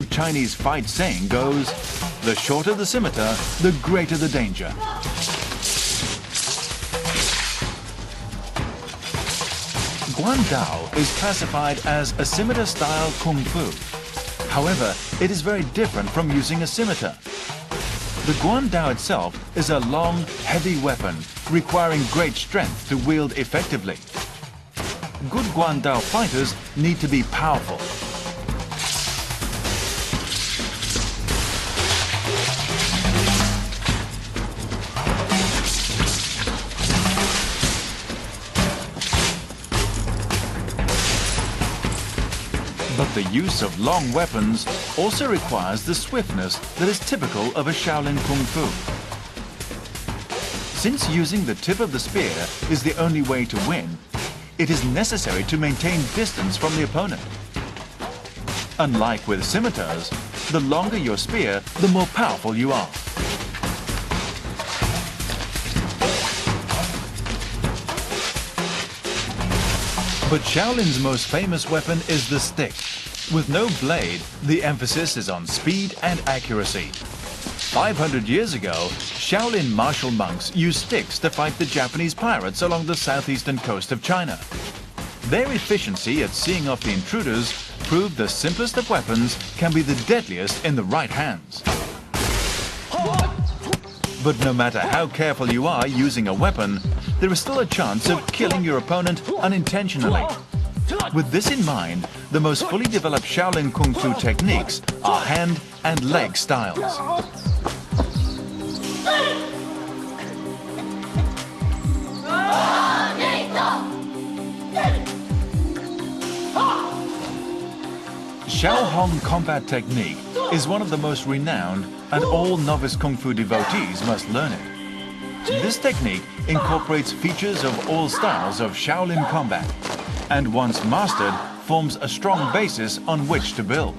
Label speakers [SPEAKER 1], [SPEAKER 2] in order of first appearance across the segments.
[SPEAKER 1] Chinese fight saying goes, the shorter the scimitar, the greater the danger. Guandao is classified as a scimitar-style Kung Fu. However, it is very different from using a scimitar. The Guandao itself is a long, heavy weapon requiring great strength to wield effectively. Good Guandao fighters need to be powerful. But the use of long weapons also requires the swiftness that is typical of a Shaolin Kung Fu. Since using the tip of the spear is the only way to win, it is necessary to maintain distance from the opponent. Unlike with scimitars, the longer your spear, the more powerful you are. But Shaolin's most famous weapon is the stick. With no blade, the emphasis is on speed and accuracy. 500 years ago, Shaolin martial monks used sticks to fight the Japanese pirates along the southeastern coast of China. Their efficiency at seeing off the intruders proved the simplest of weapons can be the deadliest in the right hands. But no matter how careful you are using a weapon, there is still a chance of killing your opponent unintentionally. With this in mind, the most fully developed Shaolin Kung Fu techniques are hand and leg styles. Shaohong combat technique is one of the most renowned, and all novice Kung Fu devotees must learn it. This technique incorporates features of all styles of Shaolin combat, and once mastered, forms a strong basis on which to build.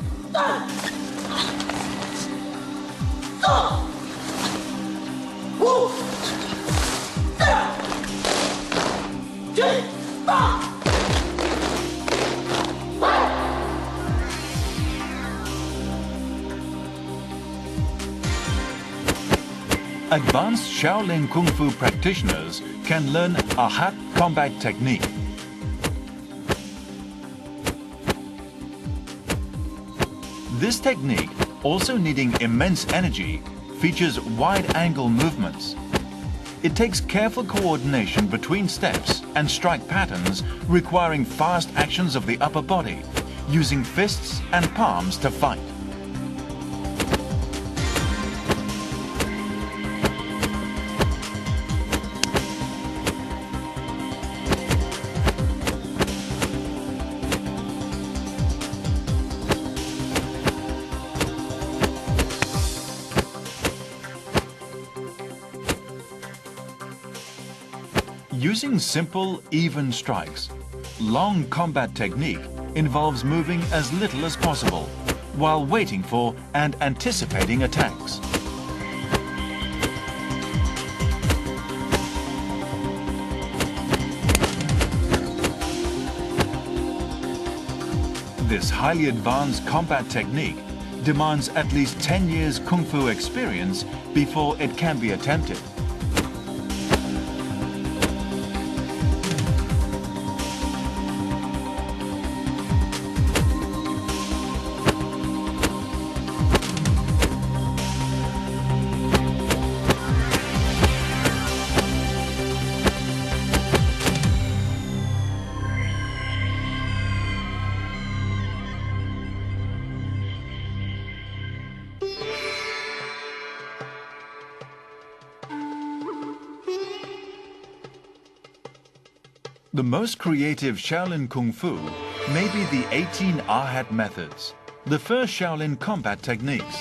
[SPEAKER 1] Advanced Shaolin Kung Fu practitioners can learn a hat combat technique. This technique, also needing immense energy, features wide-angle movements. It takes careful coordination between steps and strike patterns requiring fast actions of the upper body, using fists and palms to fight. Using simple, even strikes, long combat technique involves moving as little as possible while waiting for and anticipating attacks. This highly advanced combat technique demands at least 10 years Kung Fu experience before it can be attempted. The most creative Shaolin Kung Fu may be the 18 Ahat methods, the first Shaolin combat techniques.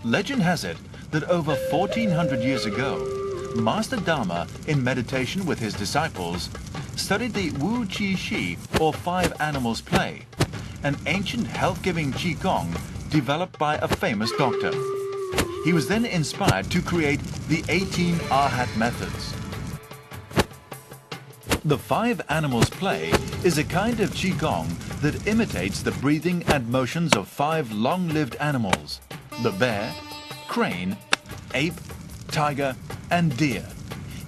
[SPEAKER 1] Legend has it that over 1400 years ago, Master Dharma, in meditation with his disciples, studied the Wu Qi Shi, or five animals play, an ancient health-giving Qigong developed by a famous doctor. He was then inspired to create the 18 Ahat methods. The five animals play is a kind of Qigong that imitates the breathing and motions of 5 long-lived animals: the bear, crane, ape, tiger, and deer,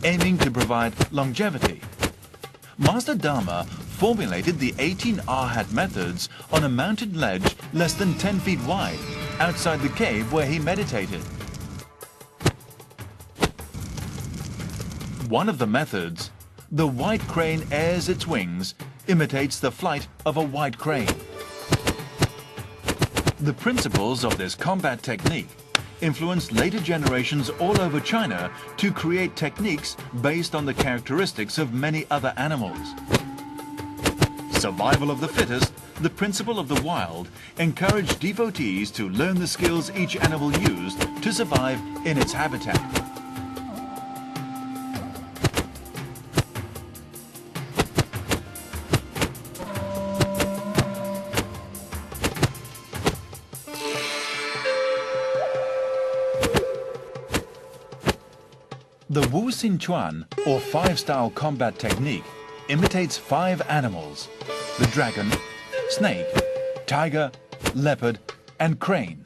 [SPEAKER 1] aiming to provide longevity. Master Dharma formulated the 18 Arhat methods on a mountain ledge less than 10 feet wide, outside the cave where he meditated. One of the methods, the white crane airs its wings, imitates the flight of a white crane. The principles of this combat technique influenced later generations all over China to create techniques based on the characteristics of many other animals. Survival of the fittest, the principle of the wild, encouraged devotees to learn the skills each animal used to survive in its habitat. The Wu Xin Chuan, or 5-style combat technique, imitates 5 animals: the dragon, snake, tiger, leopard, and crane.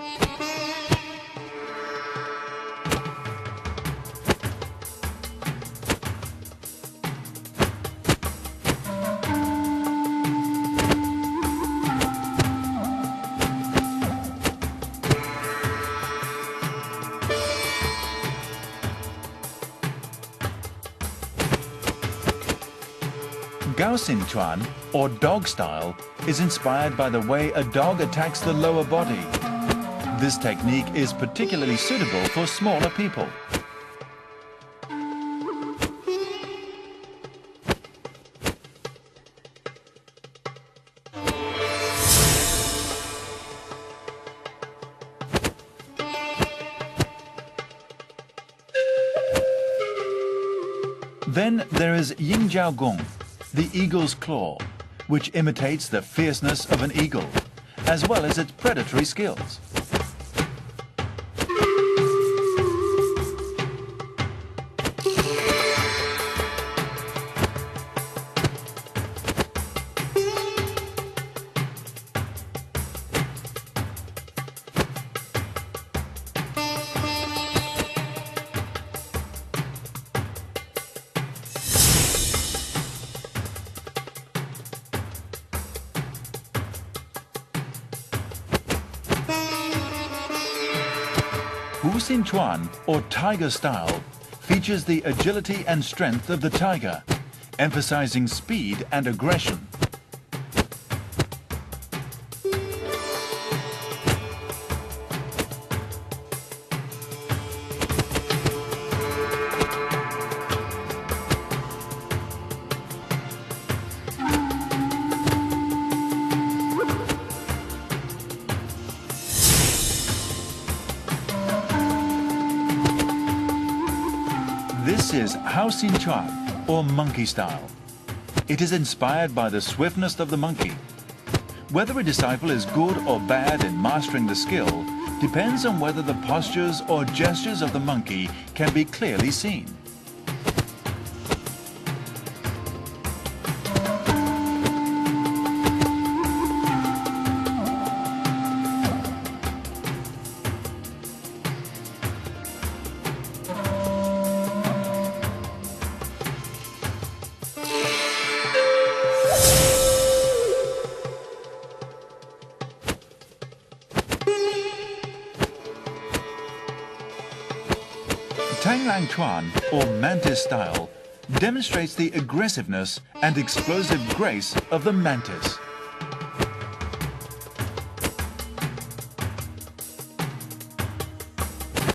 [SPEAKER 1] Gao Xin Chuan, or dog style, is inspired by the way a dog attacks the lower body. This technique is particularly suitable for smaller people. Then there is Yin Jiao Gong, the eagle's claw, which imitates the fierceness of an eagle, as well as its predatory skills. Wu Xin Chuan, or tiger style, features the agility and strength of the tiger, emphasizing speed and aggression. This is Hao Xin Chuan, or monkey style. It is inspired by the swiftness of the monkey. Whether a disciple is good or bad in mastering the skill depends on whether the postures or gestures of the monkey can be clearly seen. Tanglang Chuan, or mantis style, demonstrates the aggressiveness and explosive grace of the mantis.